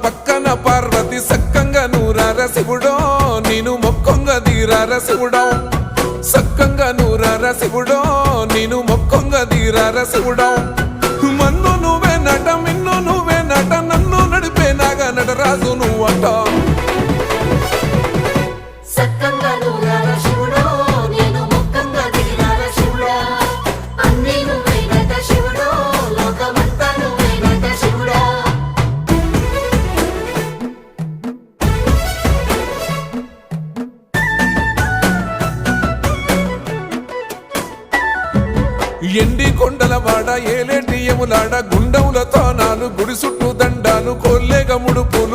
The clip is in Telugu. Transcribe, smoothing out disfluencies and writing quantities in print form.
పక్కన పార్వతి సక్కంగా నూరార శివుడో నేను మొక్కొంగ తీరార శివుడో సక్కంగా నూరార శివుడో నేను మొక్కొంగ తీరార శివుడో మన్ను నువ్వే నట మిన్ను నువ్వే నట నన్ను నడిపే నాగా నటరాజు నువ్వంట ఎండి కొండల వాడ ఏలేటి యములాడ గుండముల తానాలు గుడి చుట్టూ దండాలు కోల్లేగముడు